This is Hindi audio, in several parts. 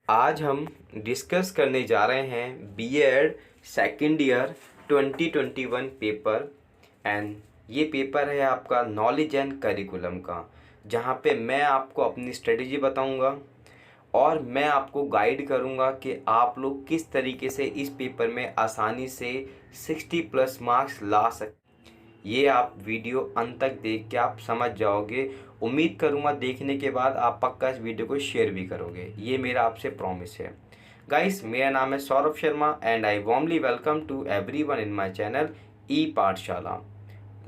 आज हम डिस्कस करने जा रहे हैं BEd second year 2021 paper. And ये पेपर है आपका नॉलेज एंड करिकुलम का, जहाँ पे मैं आपको अपनी स्ट्रेटजी बताऊंगा और मैं आपको गाइड करूंगा कि आप लोग किस तरीके से इस पेपर में आसानी से 60 प्लस मार्क्स ला सकते। ये आप वीडियो अंत तक देख के आप समझ जाओगे। उम्मीद करूँगा देखने के बाद आप पक्का इस वीडियो को शेयर भी करोगे, ये मेरा आपसे प्रॉमिस है। गाइस, मेरा नाम है Saurabh Sharma and I warmly welcome to everyone in my channel E Pathshala.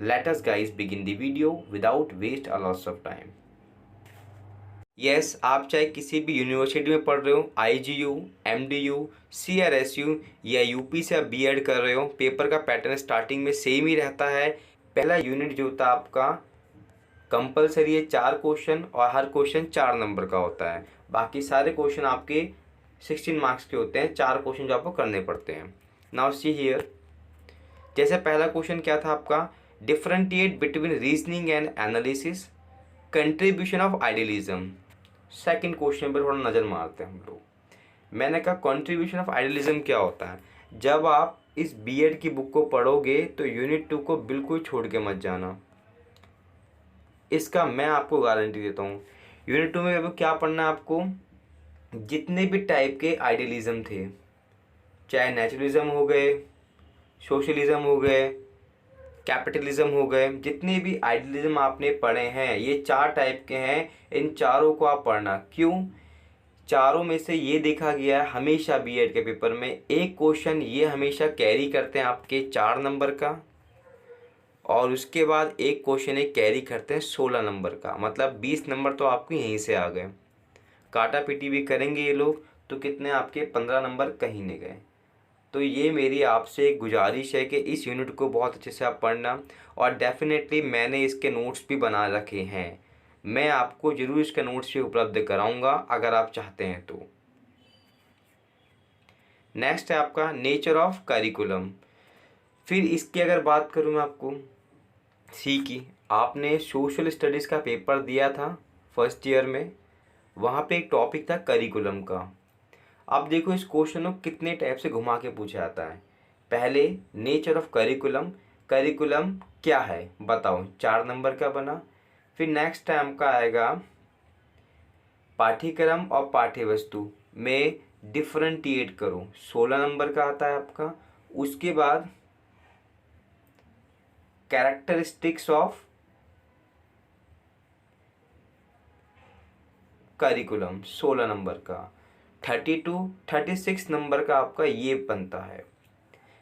Let us guys begin the video without waste a lots of time. Yes, आप चाहे किसी भी यूनिवर्सिटी में पढ़ रहे हो, आईजीयू, एमडीयू, सीआरएसयू या यूपी से आप बीएड कर रहे हो, पेपर का पैटर्न स्टार्टिंग में सेम ही रहता है। पहला यूनिट जो होता है आपका कंपलसरी है 4 क्वेश्चन और हर क्वेश्चन 4 नंबर का होता है। बाकी सारे क्वेश्चन आपके 16 मार्क्स के होते हैं, 4 क्वेश्चन जो आपको करने पड़ते हैं। नाउ सी हियर, जैसे पहला क्वेश्चन क्या था आपका, differentiate between reasoning and analysis, contribution of idealism. Second question पर थोड़ा नज़र मारते हैं हम लोग। मैंने कहा कंट्रीब्यूशन ऑफ आइडियलिज्म क्या होता है। जब आप इस बीएड की बुक को पढ़ोगे तो यूनिट 2 को बिल्कुल छोड़ के मत जाना, इसका मैं आपको गारंटी देता हूँ। यूनिट 2 में अब क्या पढ़ना है आपको, जितने भी टाइप के आइडियलिज्म थे, चाहे नेचुरलिज्म हो गए, सोशलिज्म हो गए, कैपिटलिज्म हो गए, जितने भी आइडियलिज्म आपने पढ़े हैं ये 4 टाइप के हैं। इन चारों को आप पढ़ना। क्यों? चारों में से ये देखा गया है हमेशा बीएड के पेपर में एक क्वेश्चन ये हमेशा कैरी करते हैं आपके 4 नंबर का, और उसके बाद एक क्वेश्चन एक कैरी करते हैं 16 नंबर का। मतलब 20 नंबर तो आपके यहीं से आ गए। काटा पीटी भी करेंगे ये लोग तो कितने आपके 15 नंबर कहीं नहीं गए। तो ये मेरी आपसे एक गुजारिश है कि इस यूनिट को बहुत अच्छे से आप पढ़ना, और डेफिनेटली मैंने इसके नोट्स भी बना रखे हैं। मैं आपको ज़रूर इसके नोट्स भी उपलब्ध कराऊंगा अगर आप चाहते हैं तो। नेक्स्ट है आपका नेचर ऑफ करिकुलम। फिर इसकी अगर बात करूँ मैं आपको, सी की आपने सोशल स्टडीज़ का पेपर दिया था फर्स्ट ईयर में, वहाँ पे एक टॉपिक था करिकुलम का। अब देखो इस क्वेश्चन को कितने टाइप से घुमा के पूछा जाता है। पहले नेचर ऑफ करिकुलम, करिकुलम क्या है बताओ, 4 नंबर का बना। फिर नेक्स्ट टाइम का आएगा पाठ्यक्रम और पाठ्यवस्तु में डिफरेंटिएट करो, 16 नंबर का आता है आपका। उसके बाद कैरेक्टरिस्टिक्स ऑफ करिकुलम 16 नंबर का। 36 नंबर का आपका ये बनता है।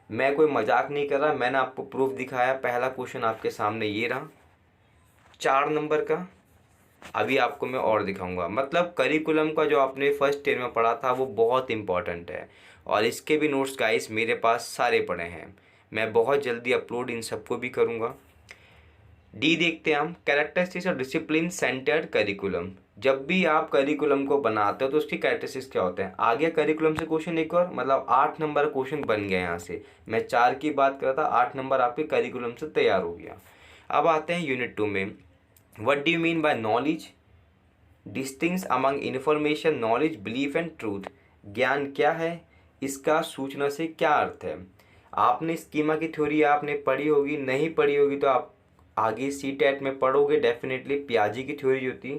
मैं कोई मजाक नहीं कर रहा, मैंने आपको प्रूफ दिखाया। पहला क्वेश्चन आपके सामने ये रहा 4 नंबर का। अभी आपको मैं और दिखाऊंगा। मतलब करिकुलम का जो आपने फर्स्ट ईयर में पढ़ा था वो बहुत इंपॉर्टेंट है, और इसके भी नोट्स गाइस मेरे पास सारे पड़े हैं। मैं बहुत जल्दी अपलोड इन सबको भी करूँगा। डी देखते हैं हम, characteristics of discipline centred curriculum. जब भी आप करिकुलम को बनाते हो तो उसकी कैरेक्टरिस्टिक्स क्या होते हैं। आगे करिकुलम से क्वेश्चन एक और, मतलब 8 नंबर क्वेश्चन बन गया यहाँ से। मैं 4 की बात कर रहा था, 8 नंबर आपके करिकुलम से तैयार हो गया। अब आते हैं यूनिट 2 में। What do you mean by knowledge, distinguish among information, knowledge, belief and truth. ज्ञान क्या है, इसका सूचना से क्या अर्थ है। आपने स्कीमा की थ्योरी आपने पढ़ी होगी, नहीं पढ़ी होगी तो आप आगे सी टेट में पढ़ोगे डेफिनेटली। पियाजी की थ्योरी जो थी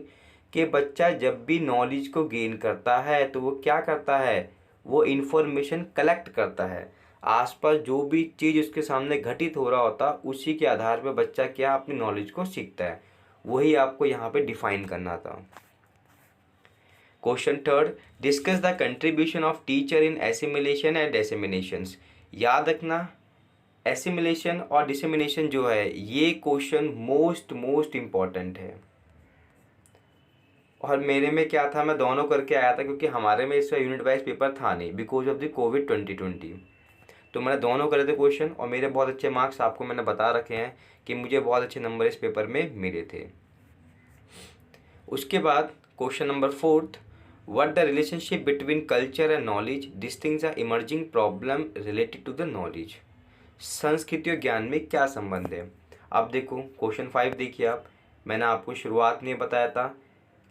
कि बच्चा जब भी नॉलेज को गेन करता है तो वो क्या करता है, वो इन्फॉर्मेशन कलेक्ट करता है। आसपास जो भी चीज़ उसके सामने घटित हो रहा होता उसी के आधार पर बच्चा क्या अपनी नॉलेज को सीखता है। वही आपको यहाँ पे डिफाइन करना था। Question third, discuss the contribution of teacher in assimilation and disseminations. याद रखना एसिमिलेशन और डिसेमिनेशन जो है ये क्वेश्चन मोस्ट इम्पॉर्टेंट है। और मेरे में क्या था, मैं दोनों करके आया था क्योंकि हमारे में इसका यूनिट वाइज पेपर था नहीं बिकॉज ऑफ द कोविड 2020। तो मैंने दोनों करे थे क्वेश्चन, और मेरे बहुत अच्छे मार्क्स आपको मैंने बता रखे हैं कि मुझे बहुत अच्छे नंबर इस पेपर में मिले थे। उसके बाद question number fourth, what the relationship between culture and knowledge, distinguish the emerging problem related to the knowledge. संस्कृति और ज्ञान में क्या संबंध है। अब देखो क्वेश्चन 5 देखिए आप, मैंने आपको शुरुआत में बताया था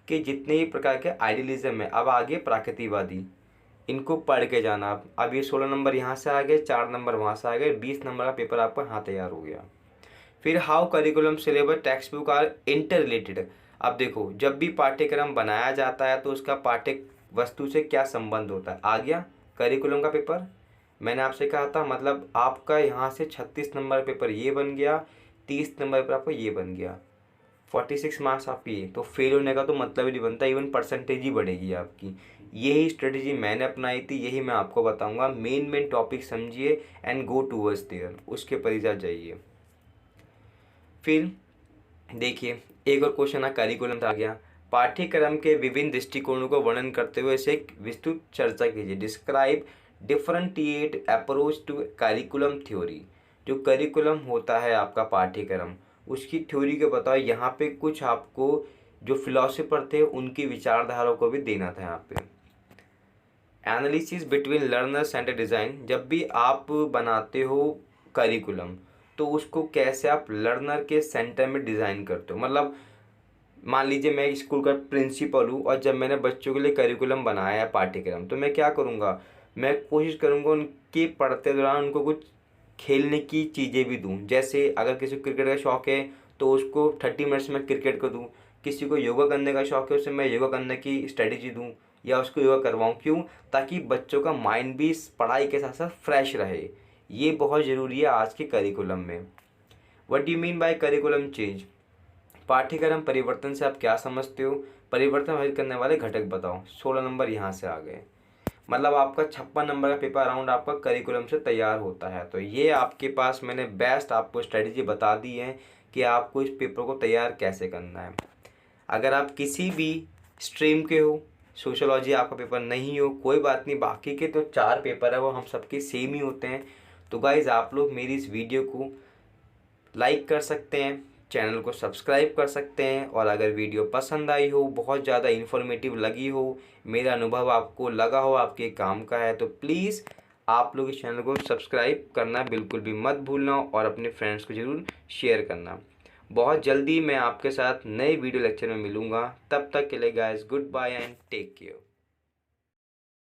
के जितने ही प्रकार के आइडियलिज्म है, अब आगे प्राकृतिकवादी, इनको पढ़ के जाना आप। अब ये 16 नंबर यहाँ से आ गए, 4 नंबर वहाँ से आ गए, 20 नंबर का पेपर आपका यहाँ तैयार हो गया। फिर how curriculum syllabus textbook are interrelated. अब देखो, जब भी पाठ्यक्रम बनाया जाता है तो उसका पाठ्य वस्तु से क्या संबंध होता है। आ गया करिकुलम का पेपर, मैंने आपसे कहा था, मतलब आपका यहाँ से 36 नंबर पेपर ये बन गया, 30 नंबर पर आपको ये बन गया, 46 मार्क्स आपकी। तो फेल होने का तो मतलब ही नहीं बनता, इवन परसेंटेज ही बढ़ेगी आपकी। यही स्ट्रेटजी मैंने अपनाई थी, यही मैं आपको बताऊंगा। मेन टॉपिक समझिए एंड गो टूवर्ड्स देयर, उसके परिजा जाइए। फिर देखिए, एक और क्वेश्चन करिकुलम आ गया। पाठ्यक्रम के विभिन्न दृष्टिकोणों को वर्णन करते हुए इसे एक विस्तृत चर्चा कीजिए। Describe differentiate approach to curriculum theory. जो करिकुलम होता है आपका पाठ्यक्रम, उसकी थ्योरी को बताओ। यहाँ पे कुछ आपको जो फिलोसोफर थे उनकी विचारधारा को भी देना था यहाँ पे। Analysis between learners and design. जब भी आप बनाते हो करिकुलम तो उसको कैसे आप लर्नर के सेंटर में डिज़ाइन करते हो। मतलब मान लीजिए मैं स्कूल का प्रिंसिपल हूँ और जब मैंने बच्चों के लिए करिकुलम बनाया है पाठ्यक्रम, तो मैं क्या करूँगा, मैं कोशिश करूँगा उनके पढ़ते दौरान उनको कुछ खेलने की चीज़ें भी दूँ। जैसे अगर किसी को क्रिकेट का शौक़ है तो उसको 30 मिनट्स में क्रिकेट को दूँ, किसी को योगा करने का शौक़ है उसे मैं योगा करने की स्ट्रेटजी दूँ या उसको योगा करवाऊँ। क्यों? ताकि बच्चों का माइंड भी पढ़ाई के साथ साथ फ्रेश रहे। ये बहुत ज़रूरी है आज के करिकुलम में। What do you mean bye curriculum change. पाठ्यक्रम परिवर्तन से आप क्या समझते हो। परिवर्तन हासिल करने वाले घटक बताओ। 16 नंबर यहाँ से आ गए, मतलब आपका 56 नंबर का पेपर अराउंड आपका करिकुलम से तैयार होता है। तो ये आपके पास मैंने बेस्ट आपको स्ट्रेटजी बता दी है कि आपको इस पेपर को तैयार कैसे करना है। अगर आप किसी भी स्ट्रीम के हो, सोशोलॉजी आपका पेपर नहीं हो, कोई बात नहीं, बाकी के तो 4 पेपर है वो हम सबके सेम ही होते हैं। तो गाइज़ आप लोग मेरी इस वीडियो को लाइक कर सकते हैं, चैनल को सब्सक्राइब कर सकते हैं, और अगर वीडियो पसंद आई हो, बहुत ज़्यादा इन्फॉर्मेटिव लगी हो, मेरा अनुभव आपको लगा हो आपके काम का है, तो प्लीज़ आप लोग इस चैनल को सब्सक्राइब करना बिल्कुल भी मत भूलना और अपने फ्रेंड्स को ज़रूर शेयर करना। बहुत जल्दी मैं आपके साथ नए वीडियो लेक्चर में मिलूँगा। तब तक के लिए guys goodbye and take care.